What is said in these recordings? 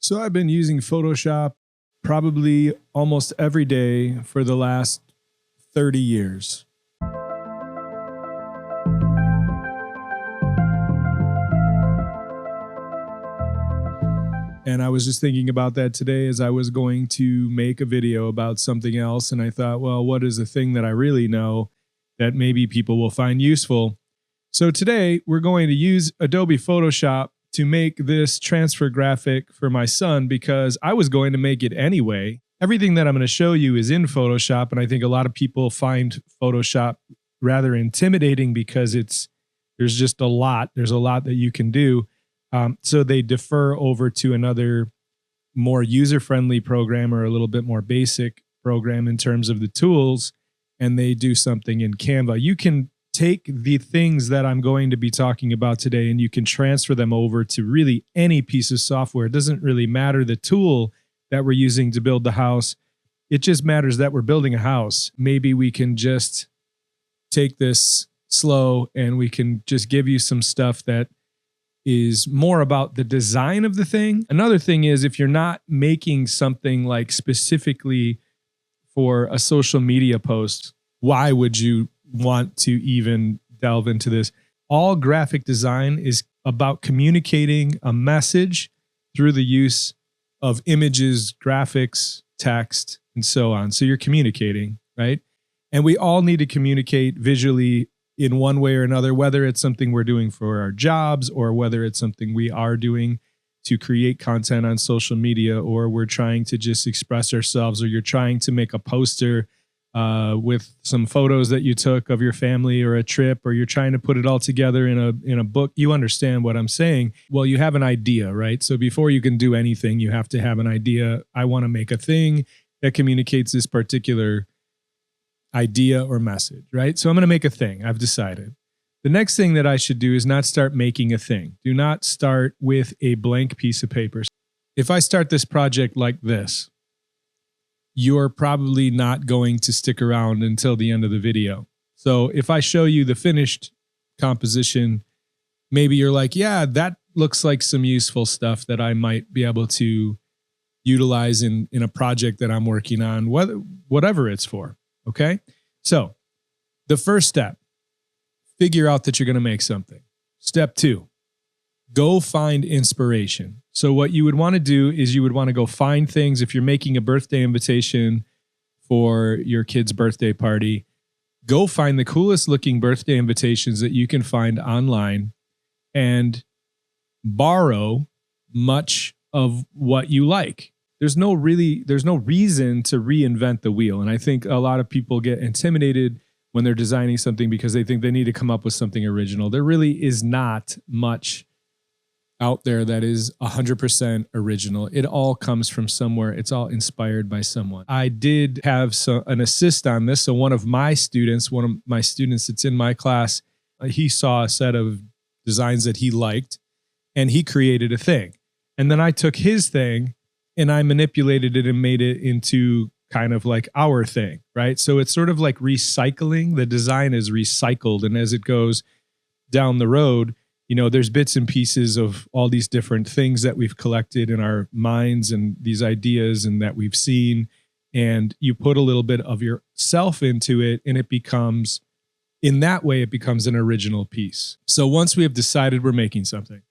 So I've been using Photoshop probably almost every day for the last 30 years. And I was just thinking about that today as I was going to make a video about something else. And I thought, well, what is the thing that I really know that maybe people will find useful? So today we're going to use Adobe Photoshop to make this transfer graphic for my son because I was going to make it anyway. Everything that I'm going to show you is in Photoshop, and I think a lot of people find Photoshop rather intimidating because there's just a lot. There's a lot that you can do. So they defer over to another more user-friendly program or a little bit more basic program in terms of the tools, and they do something in Canva. You can take the things that I'm going to be talking about today and you can transfer them over to really any piece of software. It doesn't really matter the tool that we're using to build the house. It just matters that we're building a house. Maybe we can just take this slow and we can just give you some stuff that is more about the design of the thing. Another thing is, if you're not making something like specifically for a social media post, why would you want to even delve into this? All graphic design is about communicating a message through the use of images, graphics, text, and so on. So you're communicating, right? And we all need to communicate visually in one way or another, whether it's something we're doing for our jobs or whether it's something we are doing to create content on social media, or we're trying to just express ourselves, or you're trying to make a poster with some photos that you took of your family or a trip, or you're trying to put it all together in a book. You understand what I'm saying. Well, you have an idea, right? So before you can do anything, you have to have an idea. I want to make a thing that communicates this particular idea or message, right? So I'm going to make a thing. I've decided. The next thing that I should do is not start making a thing. Do not start with a blank piece of paper. If I start this project like this, you're probably not going to stick around until the end of the video. So if I show you the finished composition, maybe you're like, yeah, that looks like some useful stuff that I might be able to utilize in a project that I'm working on, whatever it's for. Okay. So the first step, figure out that you're going to make something. Step 2, go find inspiration. So what you would want to do is you would want to go find things. If you're making a birthday invitation for your kid's birthday party, go find the coolest looking birthday invitations that you can find online and borrow much of what you like. There's no reason to reinvent the wheel. And I think a lot of people get intimidated when they're designing something because they think they need to come up with something original. There really is not much out there that is 100% original. It all comes from somewhere. It's all inspired by someone. I did have an assist on this. So one of my students that's in my class, he saw a set of designs that he liked and he created a thing. And then I took his thing and I manipulated it and made it into kind of like our thing, right? So it's sort of like recycling. The design is recycled. And as it goes down the road, you know, there's bits and pieces of all these different things that we've collected in our minds and these ideas and that we've seen. And you put a little bit of yourself into it and it becomes, in that way, it becomes an original piece. So once we have decided we're making something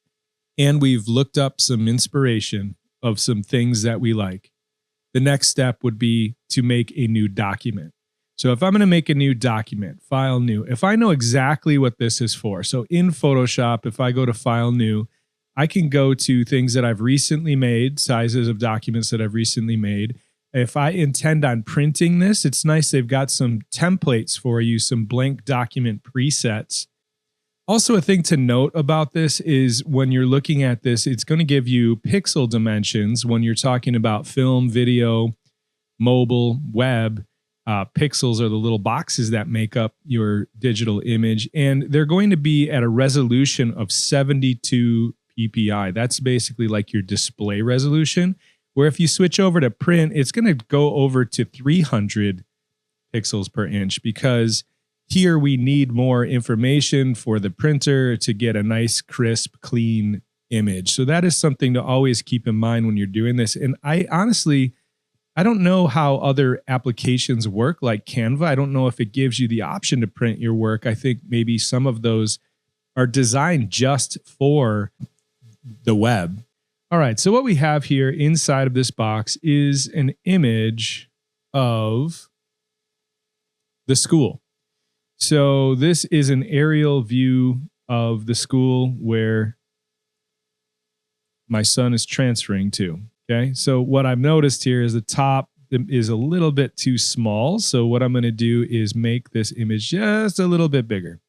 and we've looked up some inspiration of some things that we like, the next step would be to make a new document. So if I'm going to make a new document, file new, if I know exactly what this is for, so in Photoshop, if I go to file new, I can go to things that I've recently made, sizes of documents that I've recently made. If I intend on printing this, it's nice. They've got some templates for you, some blank document presets. Also, a thing to note about this is when you're looking at this, it's going to give you pixel dimensions when you're talking about film, video, mobile, web. Pixels are the little boxes that make up your digital image, and they're going to be at a resolution of 72 ppi. That's basically like your display resolution, where if you switch over to print, it's going to go over to 300 pixels per inch because here we need more information for the printer to get a nice, crisp, clean image. So that is something to always keep in mind when you're doing this. And I honestly, I don't know how other applications work like Canva. I don't know if it gives you the option to print your work. I think maybe some of those are designed just for the web. All right, so what we have here inside of this box is an image of the school. So this is an aerial view of the school where my son is transferring to. Okay, so what I've noticed here is the top is a little bit too small. So what I'm going to do is make this image just a little bit bigger.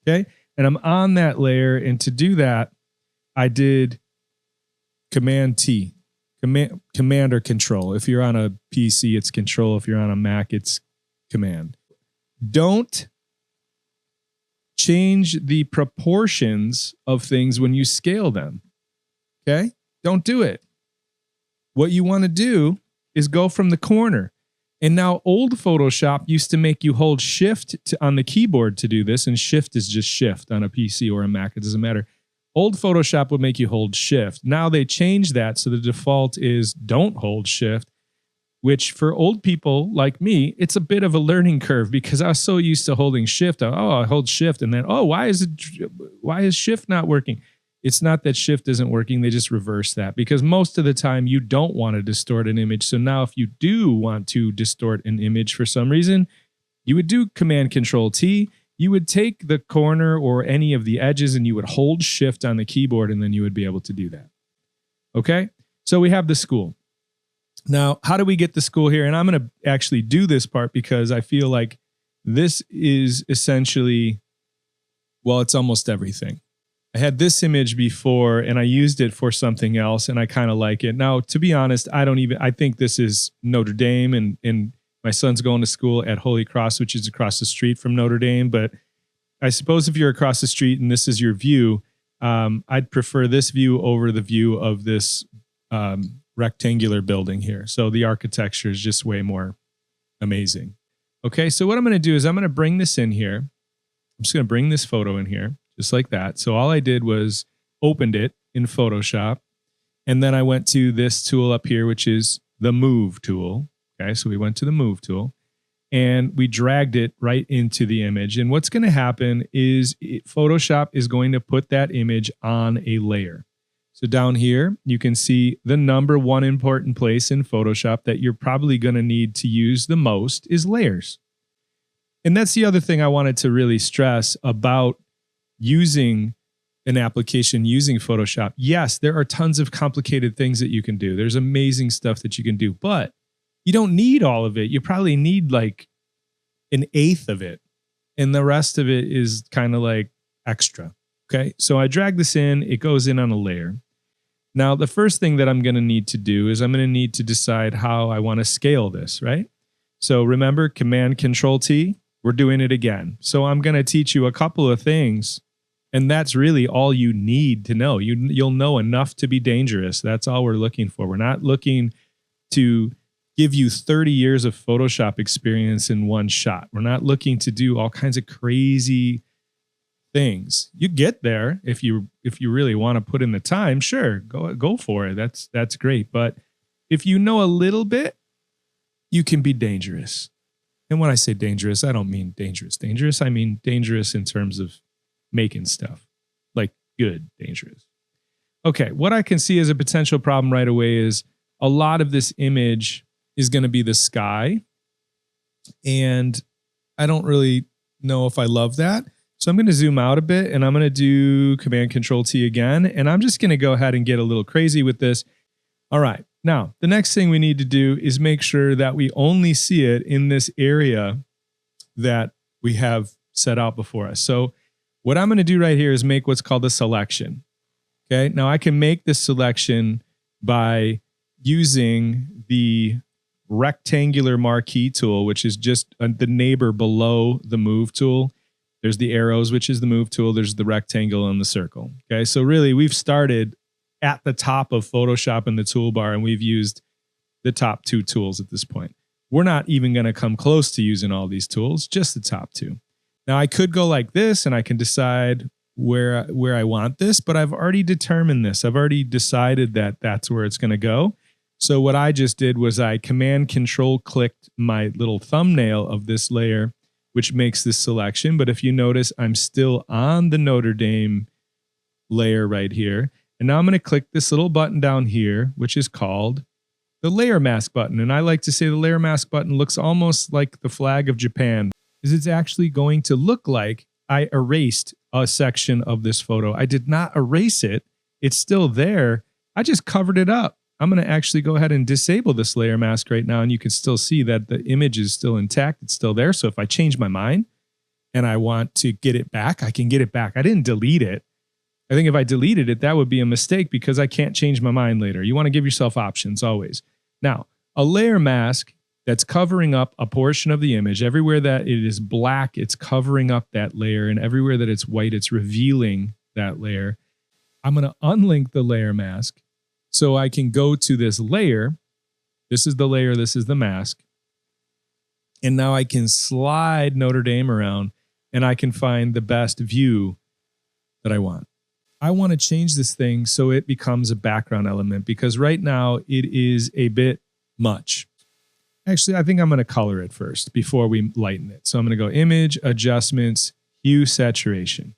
Okay, and I'm on that layer. And to do that, I did Command T, Command or Control. If you're on a PC, it's Control. If you're on a Mac, it's Command. Don't change the proportions of things when you scale them. Okay, don't do it. What you want to do is go from the corner. And now old Photoshop used to make you hold Shift on the keyboard to do this, and Shift is just Shift on a PC or a Mac. It doesn't matter. Old Photoshop would make you hold Shift. Now they changed that, so the default is don't hold Shift, which for old people like me, it's a bit of a learning curve because I was so used to holding Shift. Oh, I hold Shift, and then, oh, why is Shift not working? It's not that Shift isn't working. They just reverse that because most of the time you don't want to distort an image. So now if you do want to distort an image for some reason, you would do Command Control T. You would take the corner or any of the edges and you would hold Shift on the keyboard and then you would be able to do that. Okay, so we have the school. Now, how do we get the school here? And I'm going to actually do this part because I feel like this is essentially, well, it's almost everything. I had this image before and I used it for something else and I kind of like it. Now, to be honest, I think this is Notre Dame and my son's going to school at Holy Cross, which is across the street from Notre Dame. But I suppose if you're across the street and this is your view, I'd prefer this view over the view of this rectangular building here. So the architecture is just way more amazing. Okay, so what I'm going to do is I'm going to bring this in here. I'm just going to bring this photo in here. Just like that. So all I did was opened it in Photoshop. And then I went to this tool up here, which is the Move tool. Okay, so we went to the Move tool and we dragged it right into the image. And what's going to happen is Photoshop is going to put that image on a layer. So down here, you can see the number one important place in Photoshop that you're probably going to need to use the most is layers. And that's the other thing I wanted to really stress about using an application, using Photoshop. Yes, there are tons of complicated things that you can do. There's amazing stuff that you can do, but you don't need all of it. You probably need like an eighth of it. And the rest of it is kind of like extra. Okay, so I drag this in, it goes in on a layer. Now, the first thing that I'm going to need to do is I'm going to need to decide how I want to scale this, right? So remember, Command Control T, we're doing it again. So I'm going to teach you a couple of things. And that's really all you need to know. You'll know enough to be dangerous. That's all we're looking for. We're not looking to give you 30 years of Photoshop experience in one shot. We're not looking to do all kinds of crazy things. You get there if you really want to put in the time. Sure, go for it. That's great. But if you know a little bit, you can be dangerous. And when I say dangerous, I don't mean dangerous. I mean dangerous in terms of making stuff like good, dangerous. Okay, what I can see as a potential problem right away is a lot of this image is going to be the sky. And I don't really know if I love that. So I'm going to zoom out a bit and I'm going to do Command Control T again. And I'm just going to go ahead and get a little crazy with this. All right, now the next thing we need to do is make sure that we only see it in this area that we have set out before us. So what I'm going to do right here is make what's called a selection. Okay, now I can make this selection by using the rectangular marquee tool, which is just the neighbor below the Move tool. There's the arrows, which is the Move tool. There's the rectangle and the circle. Okay, so really we've started at the top of Photoshop in the toolbar and we've used the top two tools at this point. We're not even going to come close to using all these tools, just the top two. Now I could go like this and I can decide where I want this, but I've already determined this. I've already decided that that's where it's going to go. So what I just did was I Command Control clicked my little thumbnail of this layer, which makes this selection. But if you notice, I'm still on the Notre Dame layer right here. And now I'm going to click this little button down here, which is called the layer mask button. And I like to say the layer mask button looks almost like the flag of Japan, because it's actually going to look like I erased a section of this photo. I did not erase it. It's still there. I just covered it up. I'm going to actually go ahead and disable this layer mask right now, and you can still see that the image is still intact. It's still there. So if I change my mind and I want to get it back, I can get it back. I didn't delete it. I think if I deleted it, that would be a mistake because I can't change my mind later. You want to give yourself options always. Now, a layer mask that's covering up a portion of the image, everywhere that it is black, it's covering up that layer, and everywhere that it's white, it's revealing that layer. I'm going to unlink the layer mask so I can go to this layer. This is the layer, this is the mask. And now I can slide Notre Dame around and I can find the best view that I want. I want to change this thing so it becomes a background element because right now it is a bit much. Actually, I think I'm going to color it first before we lighten it. So I'm going to go Image, Adjustments, Hue, Saturation.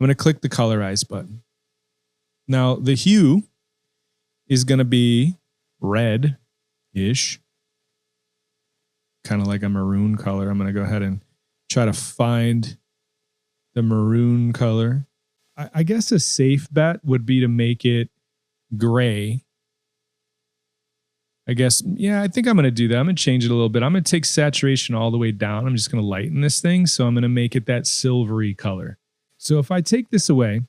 I'm going to click the Colorize button. Now, the hue is going to be red-ish, kind of like a maroon color. I'm going to go ahead and try to find the maroon color. I guess a safe bet would be to make it gray. I guess, yeah, I think I'm going to do that. I'm going to change it a little bit. I'm going to take saturation all the way down. I'm just going to lighten this thing. So I'm going to make it that silvery color. So if I take this away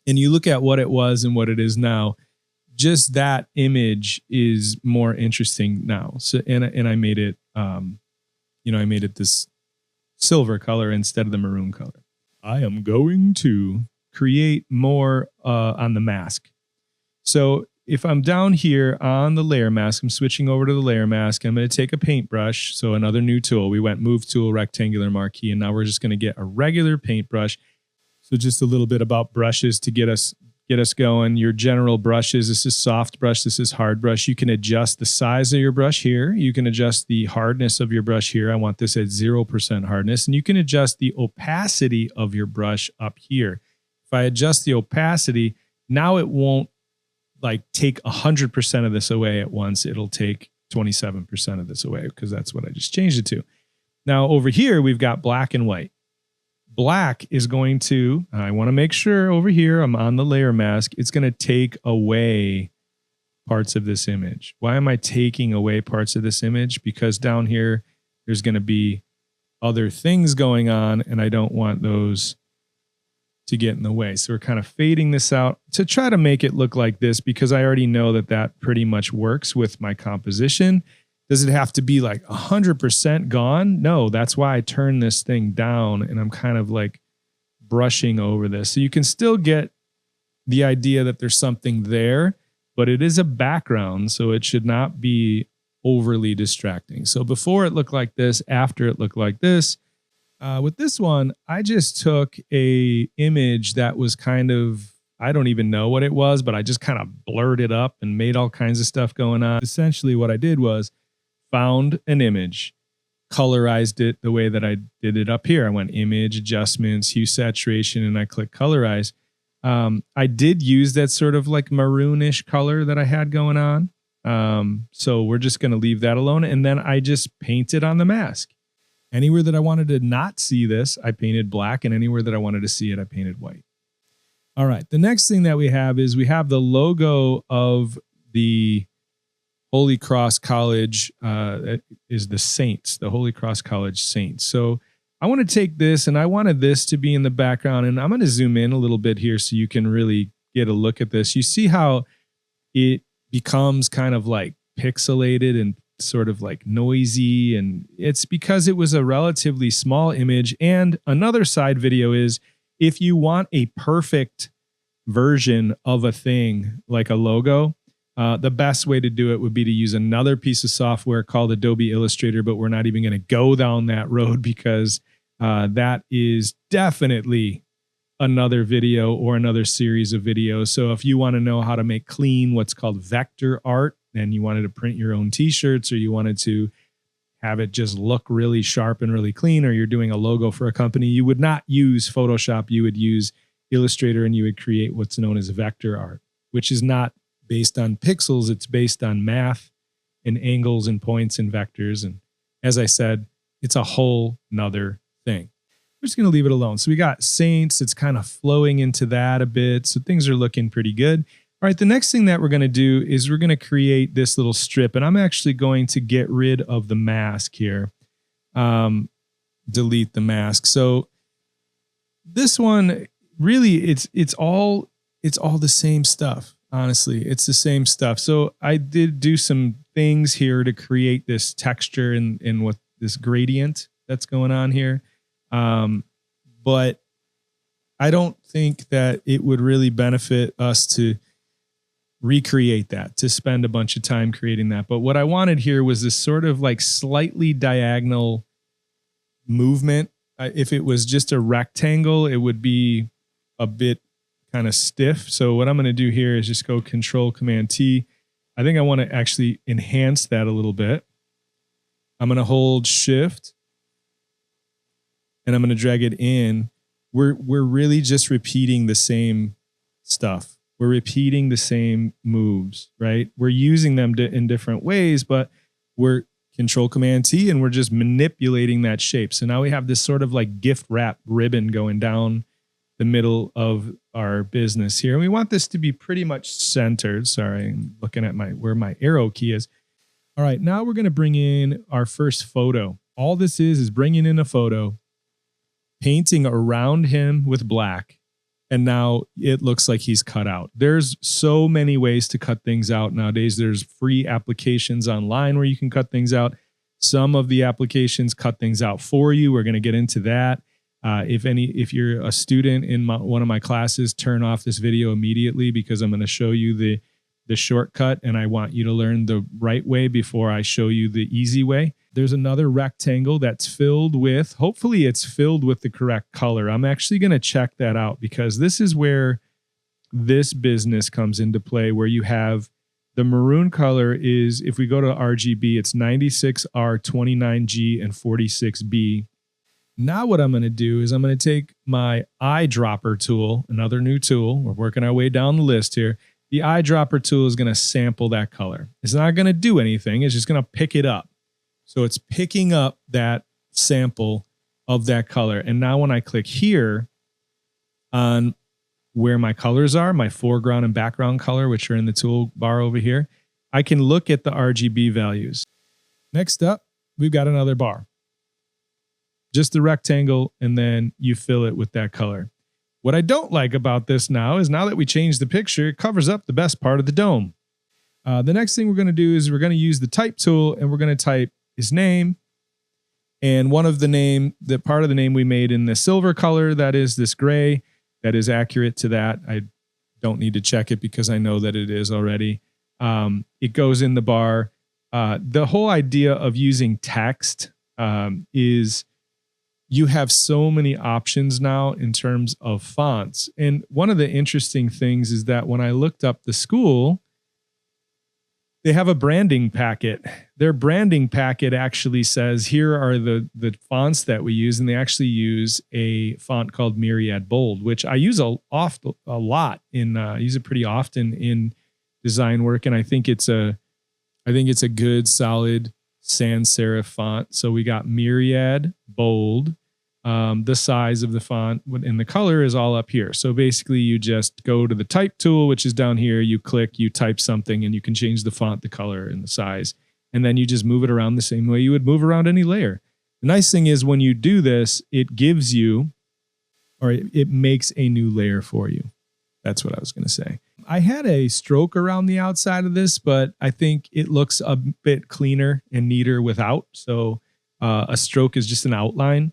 and you look at what it was and what it is now, just that image is more interesting now. So, and I made it, I made it this silver color instead of the maroon color. I am going to create more on the mask. So if I'm down here on the layer mask, I'm switching over to the layer mask. I'm going to take a paintbrush. So another new tool. We went Move Tool, Rectangular Marquee, and now we're just going to get a regular paintbrush. So just a little bit about brushes to get us going. Your general brushes. This is soft brush. This is hard brush. You can adjust the size of your brush here. You can adjust the hardness of your brush here. I want this at 0% hardness. And you can adjust the opacity of your brush up here. If I adjust the opacity, now it won't like take 100% of this away at once. It'll take 27% of this away because that's what I just changed it to. Now over here, we've got black and white. Black is going to, I want to make sure over here, I'm on the layer mask. It's going to take away parts of this image. Why am I taking away parts of this image? Because down here, there's going to be other things going on and I don't want those to get in the way. So we're kind of fading this out to try to make it look like this because I already know that that pretty much works with my composition. Does it have to be like 100% gone? No, that's why I turn this thing down and I'm kind of like brushing over this. So you can still get the idea that there's something there, but it is a background, so it should not be overly distracting. So before it looked like this, after it looked like this. With this one, I just took a image that was kind of, I don't even know what it was, but I just kind of blurred it up and made all kinds of stuff going on. Essentially what I did was found an image, colorized it the way that I did it up here. I went Image, Adjustments, Hue, Saturation, and I clicked Colorize. I did use that sort of like maroonish color that I had going on. So we're just going to leave that alone. And then I just painted on the mask. Anywhere that I wanted to not see this, I painted black, and anywhere that I wanted to see it, I painted white. All right, the next thing that we have is we have the logo of the Holy Cross College, is the Saints, the Holy Cross College Saints. So I want to take this, and I wanted this to be in the background, and I'm going to zoom in a little bit here so you can really get a look at this. You see how it becomes kind of like pixelated and sort of like noisy, and it's because it was a relatively small image. And another side video is if you want a perfect version of a thing like a logo, the best way to do it would be to use another piece of software called Adobe Illustrator, but we're not even going to go down that road because that is definitely another video or another series of videos. So if you want to know how to make clean, what's called vector art, and you wanted to print your own t-shirts, or you wanted to have it just look really sharp and really clean, or you're doing a logo for a company, you would not use Photoshop. You would use Illustrator, and you would create what's known as vector art, which is not based on pixels. It's based on math and angles and points and vectors. And as I said, it's a whole nother thing. We're just going to leave it alone. So we got saints. It's kind of flowing into that a bit. So things are looking pretty good. All right, the next thing that we're going to do is we're going to create this little strip, and I'm actually going to get rid of the mask here. Delete the mask. So this one, really, it's all the same stuff. Honestly, it's the same stuff. So I did do some things here to create this texture and what this gradient that's going on here. But I don't think that it would really benefit us to recreate that, to spend a bunch of time creating that. But what I wanted here was this sort of like slightly diagonal movement. If it was just a rectangle, it would be a bit kind of stiff. So what I'm going to do here is just go Control Command T. I think I want to actually enhance that a little bit. I'm going to hold Shift, and I'm going to drag it in. We're really just repeating the same stuff. We're repeating the same moves, right? We're using them in different ways, but we're Control Command T, and we're just manipulating that shape. So now we have this sort of like gift wrap ribbon going down the middle of our business here. And we want this to be pretty much centered. Sorry, I'm looking at where my arrow key is. All right, now we're going to bring in our first photo. All this is bringing in a photo, painting around him with black, and now it looks like he's cut out. There's so many ways to cut things out nowadays. There's free applications online where you can cut things out. Some of the applications cut things out for you. We're going to get into that. If you're a student in one of my classes, turn off this video immediately, because I'm going to show you the shortcut, and I want you to learn the right way before I show you the easy way. There's another rectangle that's filled with, hopefully it's filled with the correct color. I'm actually going to check that out, because this is where this business comes into play, where you have the maroon color is, if we go to RGB, it's 96R, 29G, and 46B. Now what I'm going to do is I'm going to take my eyedropper tool, another new tool. We're working our way down the list here. The eyedropper tool is going to sample that color. It's not going to do anything. It's just going to pick it up. So it's picking up that sample of that color. And now when I click here on where my colors are, my foreground and background color, which are in the toolbar over here, I can look at the RGB values. Next up, we've got another bar. Just the rectangle, and then you fill it with that color. What I don't like about this now is, now that we changed the picture, it covers up the best part of the dome. The next thing we're going to do is we're going to use the type tool, and we're going to type his name. And one of the part of the name we made in the silver color, that is this gray, that is accurate to that. I don't need to check it because I know that it is already. It goes in the bar. The whole idea of using text is you have so many options now in terms of fonts. And one of the interesting things is that when I looked up the school, they have a branding packet. Their branding packet actually says, here are the fonts that we use. And they actually use a font called Myriad Bold, which I use a lot in, use it pretty often in design work. And I think it's a good, solid sans serif font. So we got Myriad Bold. The size of the font and the color is all up here. So basically you just go to the type tool, which is down here. You click, you type something, and you can change the font, the color, and the size. And then you just move it around the same way you would move around any layer. The nice thing is when you do this, it gives you, or it makes a new layer for you. That's what I was going to say. I had a stroke around the outside of this, but I think it looks a bit cleaner and neater without. So a stroke is just an outline.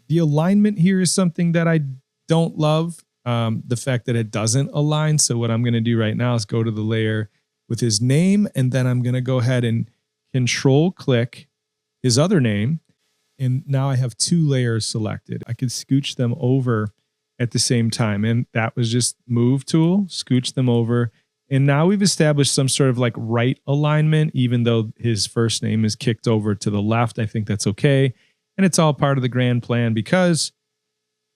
The alignment here is something that I don't love, the fact that it doesn't align. So what I'm going to do right now is go to the layer with his name, and then I'm going to go ahead and control click his other name. And now I have two layers selected. I could scooch them over at the same time. And that was just move tool, scooch them over. And now we've established some sort of like right alignment, even though his first name is kicked over to the left. I think that's okay. And it's all part of the grand plan because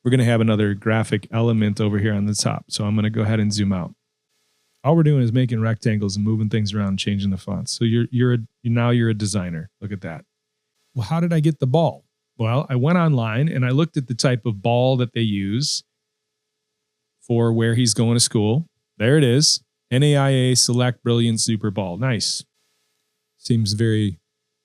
we're going to have another graphic element over here on the top. So I'm going to go ahead and zoom out. All we're doing is making rectangles and moving things around and changing the fonts. So now you're a designer. Look at that. Well, how did I get the ball? Well, I went online and I looked at the type of ball that they use for where he's going to school. There it is. NAIA Select Brilliant Super Ball. Nice. Seems very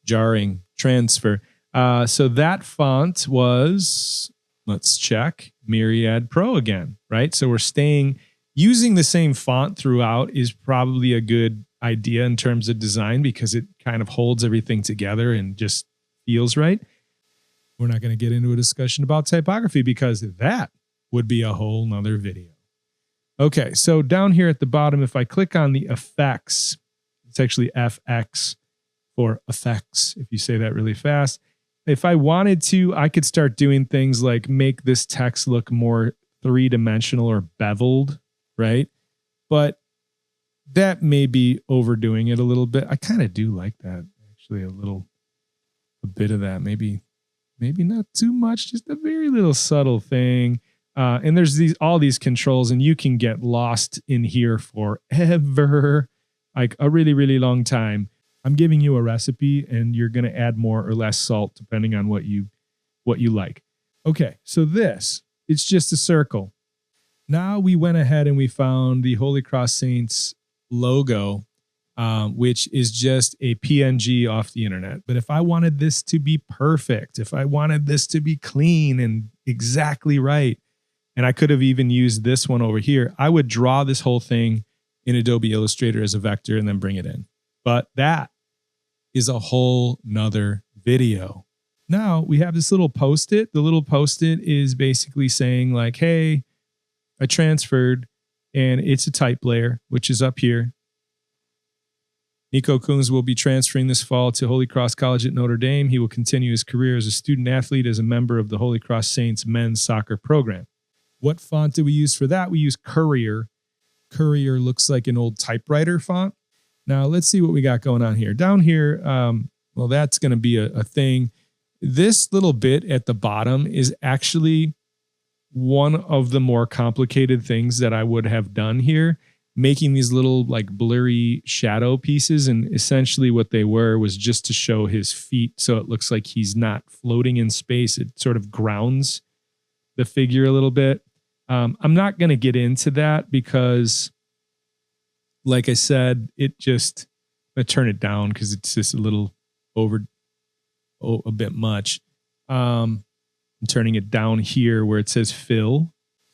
jarring transfer. So that font was, let's check, Myriad Pro again, right? So we're using the same font throughout is probably a good idea in terms of design because it kind of holds everything together and just feels right. We're not going to get into a discussion about typography because that would be a whole nother video. Okay, so down here at the bottom, if I click on the effects, it's actually FX for effects, if you say that really fast. If I wanted to, I could start doing things like make this text look more three-dimensional or beveled, right? But that may be overdoing it a little bit. I kind of do like that, actually, a bit of that. Maybe not too much, just a very little subtle thing. And there's all these controls, and you can get lost in here forever, like a really, really long time. I'm giving you a recipe, and you're going to add more or less salt depending on what you like. Okay, so it's just a circle. Now we went ahead and we found the Holy Cross Saints logo, which is just a PNG off the internet. But if I wanted this to be perfect, if I wanted this to be clean and exactly right, and I could have even used this one over here, I would draw this whole thing in Adobe Illustrator as a vector and then bring it in. But that is a whole nother video. Now we have this little post-it. The little post-it is basically saying like, hey, I transferred, and it's a type layer, which is up here. Nico Kunz will be transferring this fall to Holy Cross College at Notre Dame. He will continue his career as a student athlete as a member of the Holy Cross Saints men's soccer program. What font did we use for that? We used Courier. Courier looks like an old typewriter font. Now let's see what we got going on here. Down here, well, that's going to be a thing. This little bit at the bottom is actually one of the more complicated things that I would have done here, making these little like blurry shadow pieces. And essentially what they were was just to show his feet. So it looks like he's not floating in space. It sort of grounds the figure a little bit. I'm not going to get into that because, like I said, I'm going to turn it down because it's just a little a bit much. I'm turning it down here where it says fill.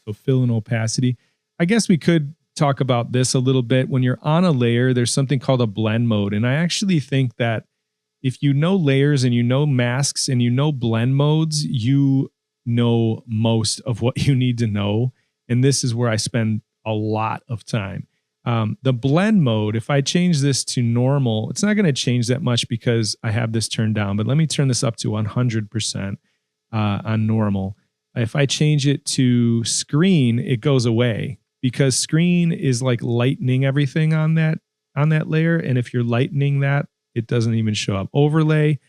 So fill and opacity. I guess we could talk about this a little bit. When you're on a layer, there's something called a blend mode. And I actually think that if you know layers and you know masks and you know blend modes, you know most of what you need to know. And this is where I spend a lot of time. The blend mode, if I change this to normal, it's not going to change that much because I have this turned down. But let me turn this up to 100% on normal. If I change it to screen, it goes away because screen is like lightening everything on that layer. And if you're lightening that, it doesn't even show up. Overlay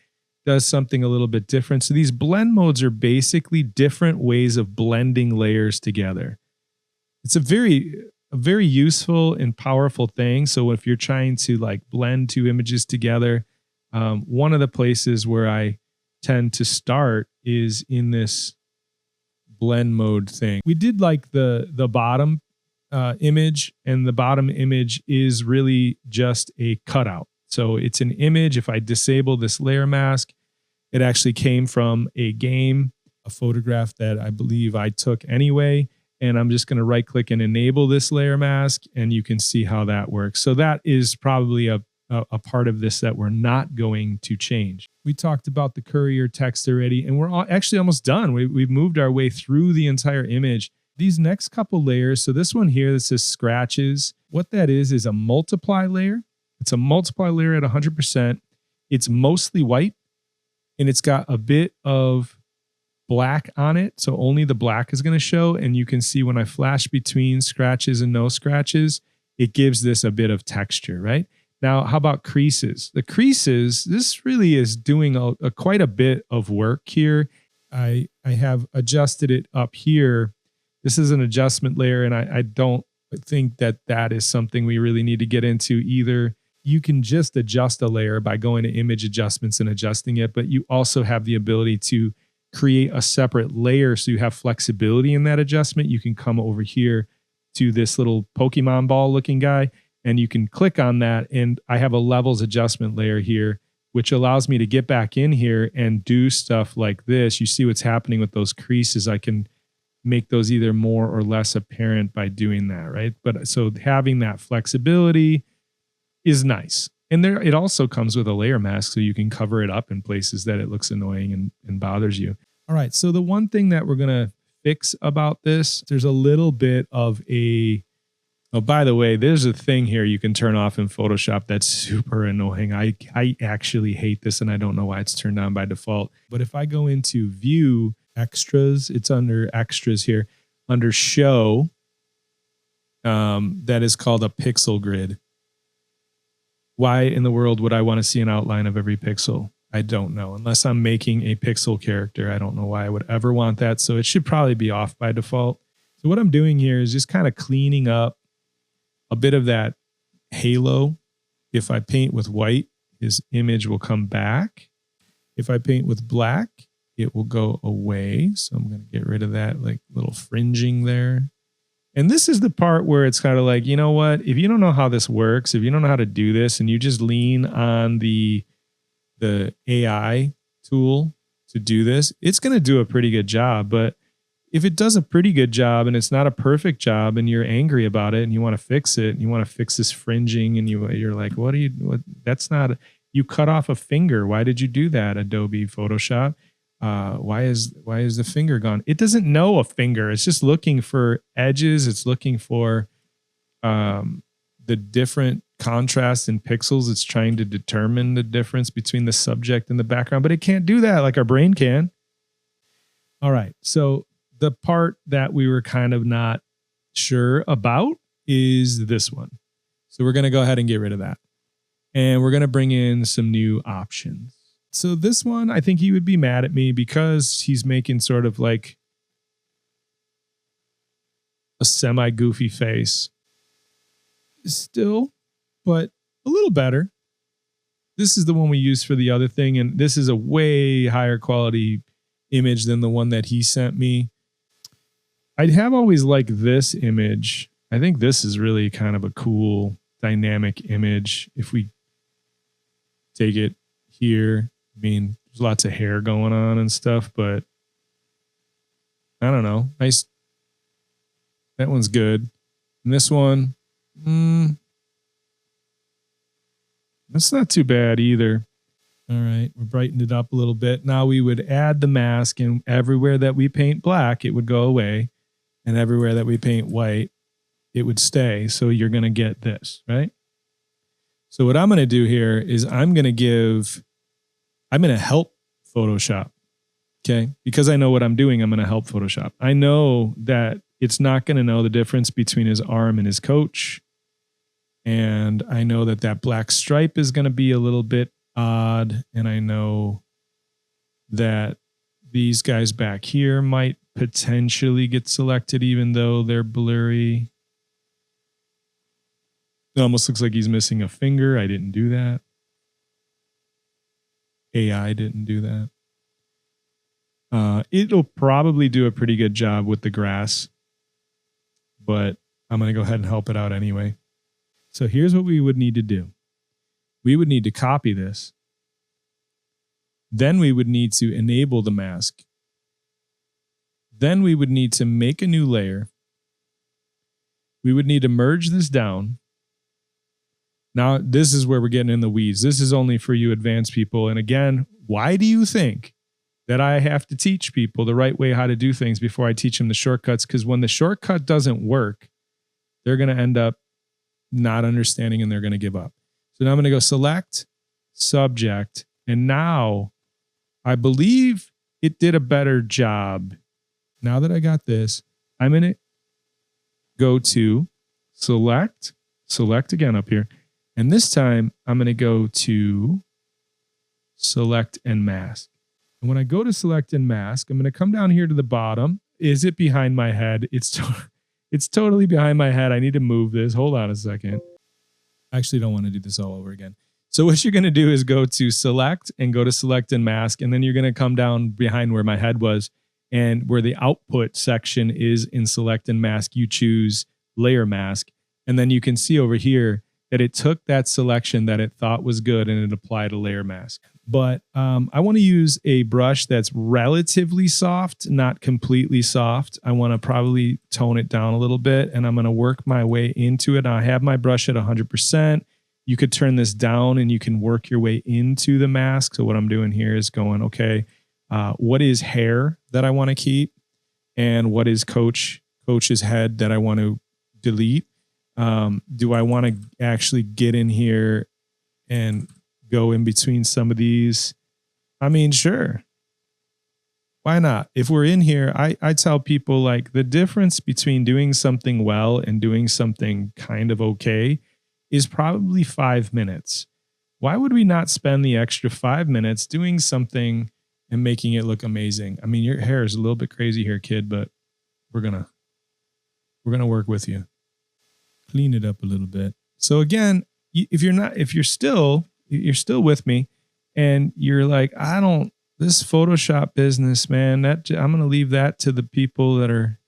does something a little bit different. So these blend modes are basically different ways of blending layers together. It's a very useful and powerful thing. So if you're trying to like blend two images together, one of the places where I tend to start is in this blend mode thing. We did like the bottom image, and the bottom image is really just a cutout. So it's an image. If I disable this layer mask, it actually came from a game, a photograph that I believe I took anyway. And I'm just going to right click and enable this layer mask, and you can see how that works. So that is probably a part of this that we're not going to change. We talked about the Courier text already, and we're actually almost done. We've moved our way through the entire image. These next couple layers, so this one here that says scratches, what that is a multiply layer. It's a multiply layer at 100%. It's mostly white, and it's got a bit of black on it. So only the black is going to show. And you can see when I flash between scratches and no scratches, it gives this a bit of texture, right? Now, how about creases? The creases, this really is doing quite a bit of work here. I have adjusted it up here. This is an adjustment layer, and I don't think that that is something we really need to get into either. You can just adjust a layer by going to image adjustments and adjusting it, but you also have the ability to create a separate layer so you have flexibility in that adjustment. You can come over here to this little Pokemon ball looking guy, and you can click on that, and I have a levels adjustment layer here, which allows me to get back in here and do stuff like this. You see what's happening with those creases. I can make those either more or less apparent by doing that, right? But so having that flexibility is nice. And there, it also comes with a layer mask, so you can cover it up in places that it looks annoying and bothers you. All right, so the one thing that we're going to fix about this, there's a little bit of a, oh, by the way, there's a thing here you can turn off in Photoshop that's super annoying. I actually hate this, and I don't know why it's turned on by default. But if I go into View, Extras, it's under Extras here, under Show, that is called a pixel grid. Why in the world would I want to see an outline of every pixel? I don't know. Unless I'm making a pixel character, I don't know why I would ever want that. So it should probably be off by default. So what I'm doing here is just kind of cleaning up a bit of that halo. If I paint with white, his image will come back. If I paint with black, it will go away. So I'm going to get rid of that like little fringing there. And this is the part where it's kind of like, you know what? If you don't know how this works, if you don't know how to do this, and you just lean on the AI tool to do this, it's going to do a pretty good job. But if it does a pretty good job and it's not a perfect job and you're angry about it and you want to fix it and you want to fix this fringing and you're like, what? That's not, you cut off a finger. Why did you do that, Adobe Photoshop? Why is the finger gone? It doesn't know a finger. It's just looking for edges. It's looking for the different contrast in pixels. It's trying to determine the difference between the subject and the background, but it can't do that like our brain can. All right. So the part that we were kind of not sure about is this one. So we're going to go ahead and get rid of that. And we're going to bring in some new options. So this one, I think he would be mad at me because he's making sort of like a semi-goofy face. Still, but a little better. This is the one we used for the other thing, and this is a way higher quality image than the one that he sent me. I'd have always liked this image. I think this is really kind of a cool dynamic image. If we take it here, I mean, there's lots of hair going on and stuff, but I don't know. Nice. That one's good. And this one, that's not too bad either. All right, we brightened it up a little bit. Now we would add the mask, and everywhere that we paint black, it would go away. And everywhere that we paint white, it would stay. So you're going to get this, right? So what I'm going to do here is I'm going to help Photoshop, okay? Because I know what I'm doing, I'm going to help Photoshop. I know that it's not going to know the difference between his arm and his coach. And I know that that black stripe is going to be a little bit odd. And I know that these guys back here might potentially get selected even though they're blurry. It almost looks like he's missing a finger. I didn't do that. AI didn't do that. It'll probably do a pretty good job with the grass, but I'm going to go ahead and help it out anyway. So here's what we would need to do. We would need to copy this. Then we would need to enable the mask. Then we would need to make a new layer. We would need to merge this down. Now, this is where we're getting in the weeds. This is only for you advanced people. And again, why do you think that I have to teach people the right way how to do things before I teach them the shortcuts? Because when the shortcut doesn't work, they're going to end up not understanding and they're going to give up. So now I'm going to go select, subject, and now I believe it did a better job. Now that I got this, I'm going to go to select again up here. And this time I'm going to go to select and mask. And when I go to select and mask, I'm going to come down here to the bottom. Is it behind my head? It's totally behind my head. I need to move this. Hold on a second. I actually don't want to do this all over again. So what you're going to do is go to select and go to select and mask. And then you're going to come down behind where my head was, and where the output section is in select and mask, you choose layer mask. And then you can see over here that it took that selection that it thought was good and it applied a layer mask. But I want to use a brush that's relatively soft, not completely soft. I want to probably tone it down a little bit, and I'm going to work my way into it. I have my brush at 100%. You could turn this down and you can work your way into the mask. So what I'm doing here is going, okay, what is hair that I want to keep, and what is coach's head that I want to delete? Do I want to actually get in here and go in between some of these? I mean, sure. Why not? If we're in here, I tell people, like, the difference between doing something well and doing something kind of okay is probably 5 minutes. Why would we not spend the extra 5 minutes doing something and making it look amazing? I mean, your hair is a little bit crazy here, kid, but we're gonna work with you. Clean it up a little bit. So again, if you're still with me and you're like, this Photoshop business, man, I'm going to leave that to the people that are,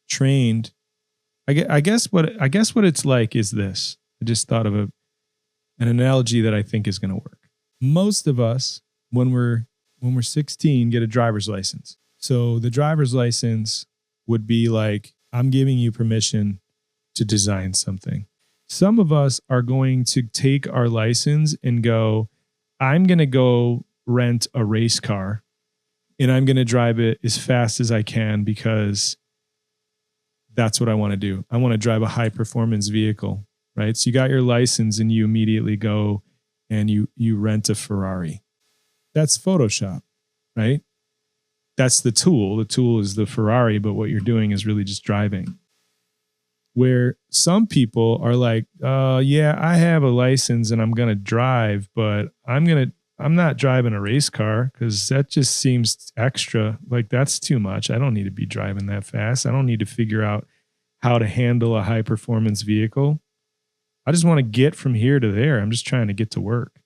trained. I guess what it's like is this. I just thought of an analogy that I think is going to work. Most of us, when we're 16, get a driver's license. So the driver's license would be like, I'm giving you permission to design something. Some of us are going to take our license and go, I'm going to go rent a race car and I'm going to drive it as fast as I can because that's what I want to do. I want to drive a high performance vehicle, right? So you got your license and you immediately go and you rent a Ferrari. That's Photoshop, right? That's the tool. The tool is the Ferrari, but what you're doing is really just driving. Where some people are like, yeah, I have a license and I'm going to drive, but I'm not driving a race car because that just seems extra. Like, that's too much. I don't need to be driving that fast. I don't need to figure out how to handle a high performance vehicle. I just want to get from here to there. I'm just trying to get to work.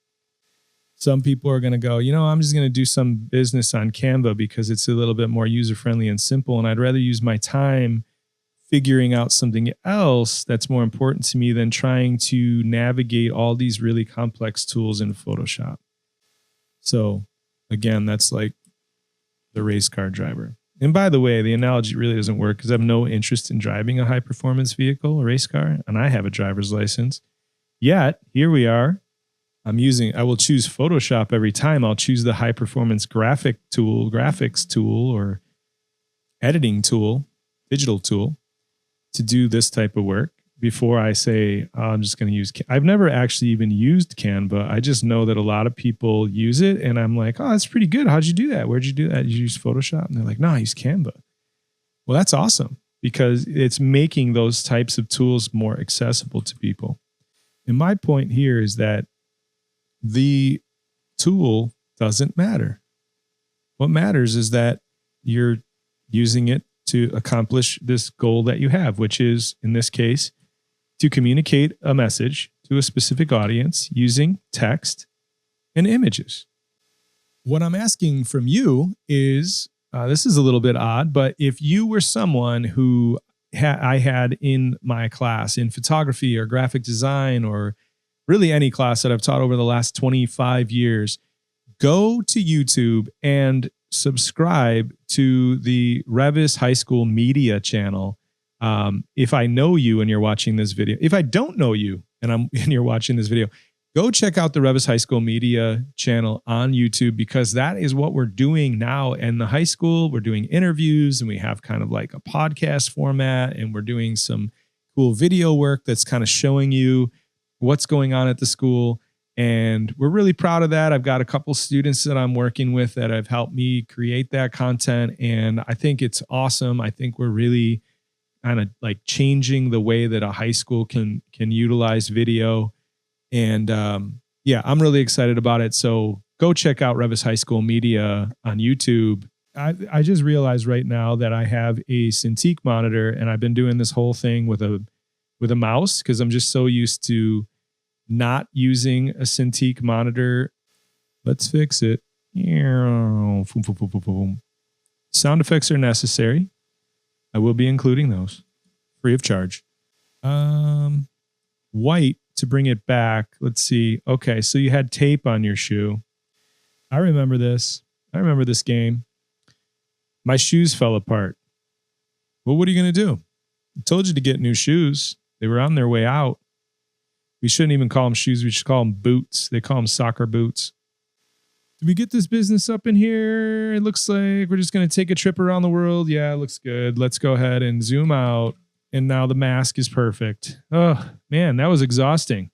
Some people are going to go, I'm just going to do some business on Canva because it's a little bit more user-friendly and simple. And I'd rather use my time figuring out something else that's more important to me than trying to navigate all these really complex tools in Photoshop. So again, that's like the race car driver. And by the way, the analogy really doesn't work because I have no interest in driving a high performance vehicle, a race car, and I have a driver's license. Yet, here we are. I will choose Photoshop every time. I'll choose the high performance graphics tool, or editing tool, digital tool to do this type of work before I say, I'm just going to use I've never actually even used Canva. I just know that a lot of people use it and I'm like, oh, that's pretty good. How'd you do that? Where'd you do that? Did you use Photoshop? And they're like, no, I use Canva. Well, that's awesome because it's making those types of tools more accessible to people. And my point here is that the tool doesn't matter. What matters is that you're using it to accomplish this goal that you have, which is, in this case, to communicate a message to a specific audience using text and images. What I'm asking from you is, this is a little bit odd, but if you were someone who I had in my class in photography or graphic design or really any class that I've taught over the last 25 years, go to YouTube and subscribe to the Revis High School Media channel. If I know you and you're watching this video, if I don't know you and you're watching this video, go check out the Revis High School Media channel on YouTube because that is what we're doing now in the high school. We're doing interviews and we have kind of like a podcast format and we're doing some cool video work that's kind of showing you what's going on at the school. And we're really proud of that. I've got a couple students that I'm working with that have helped me create that content. And I think it's awesome. I think we're really kind of like changing the way that a high school can utilize video. And yeah, I'm really excited about it. So go check out Revis High School Media on YouTube. I just realized right now that I have a Cintiq monitor, and I've been doing this whole thing with a mouse because I'm just so used to not using a Cintiq monitor. Let's fix it. Sound effects are necessary. I will be including those free of charge. White to bring it back. Let's see. Okay, so you had tape on your shoe. I remember this. I remember this game. My shoes fell apart. Well, what are you going to do? I told you to get new shoes. They were on their way out. We shouldn't even call them shoes. We should call them boots. They call them soccer boots. Did we get this business up in here? It looks like we're just going to take a trip around the world. Yeah, it looks good. Let's go ahead and zoom out. And now the mask is perfect. Oh, man, that was exhausting.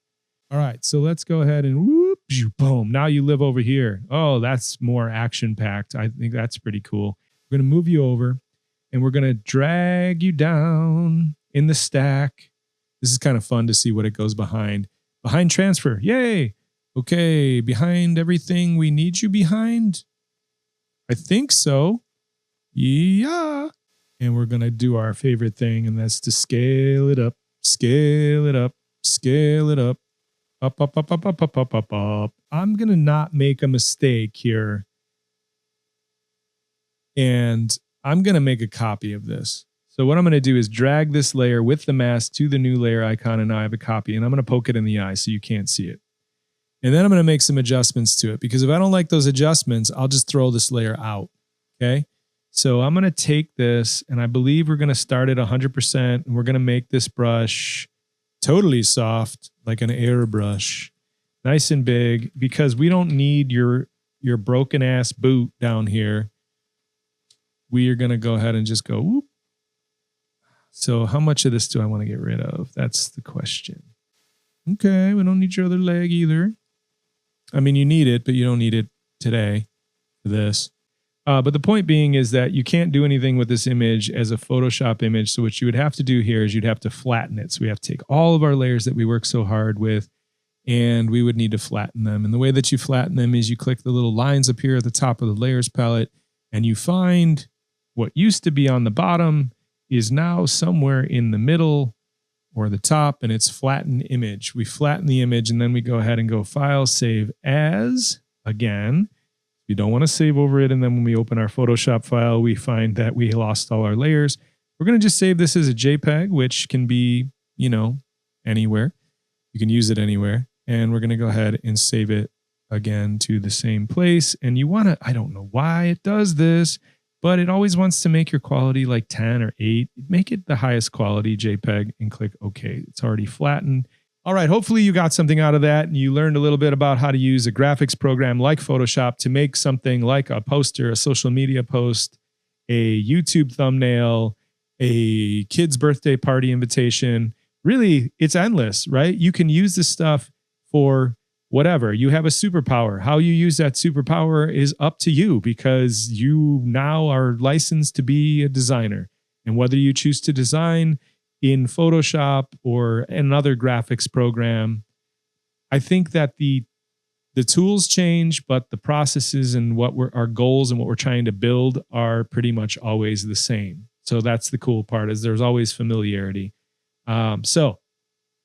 All right, so let's go ahead and whoop, boom. Now you live over here. Oh, that's more action-packed. I think that's pretty cool. We're going to move you over, and we're going to drag you down in the stack. This is kind of fun to see what it goes behind. Behind transfer. Yay. Okay. Behind everything we need you behind. I think so. Yeah. And we're going to do our favorite thing, and that's to scale it up, scale it up, scale it up. Up, up, up, up, up, up, up, up, up. I'm going to not make a mistake here. And I'm going to make a copy of this. So what I'm going to do is drag this layer with the mask to the new layer icon, and now I have a copy, and I'm going to poke it in the eye so you can't see it. And then I'm going to make some adjustments to it, because if I don't like those adjustments, I'll just throw this layer out. Okay. So I'm going to take this, and I believe we're going to start at 100%, and we're going to make this brush totally soft, like an airbrush, nice and big, because we don't need your broken ass boot down here. We are going to go ahead and just go whoop. So how much of this do I want to get rid of? That's the question. Okay, we don't need your other leg either. I mean, you need it, but you don't need it today for this. But the point being is that you can't do anything with this image as a Photoshop image. So what you would have to do here is you'd have to flatten it. So we have to take all of our layers that we work so hard with, and we would need to flatten them. And the way that you flatten them is you click the little lines up here at the top of the layers palette, and you find what used to be on the bottom is now somewhere in the middle or the top, and it's flatten image. We flatten the image, and then we go ahead and go File, Save As again. You don't want to save over it, and then when we open our Photoshop file, we find that we lost all our layers. We're going to just save this as a JPEG, which can be, you know, anywhere. You can use it anywhere. And we're going to go ahead and save it again to the same place. And you want to, I don't know why it does this, but it always wants to make your quality like 10 or 8. Make it the highest quality JPEG and click OK. It's already flattened. All right, hopefully you got something out of that, and you learned a little bit about how to use a graphics program like Photoshop to make something like a poster, a social media post, a YouTube thumbnail, a kid's birthday party invitation. Really, it's endless, right? You can use this stuff for whatever. You have a superpower. How you use that superpower is up to you, because you now are licensed to be a designer. And whether you choose to design in Photoshop or another graphics program, I think that the tools change, but the processes and what our goals and what we're trying to build are pretty much always the same. So that's the cool part, is there's always familiarity. So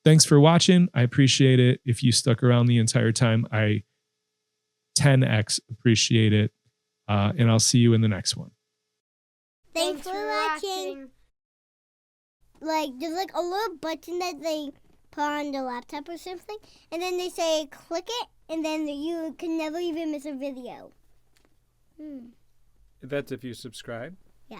thanks for watching. I appreciate it. If you stuck around the entire time, I 10x appreciate it. And I'll see you in the next one. Thanks for watching. Like, there's like a little button that they put on the laptop or something, and then they say click it, and then you can never even miss a video. That's if you subscribe.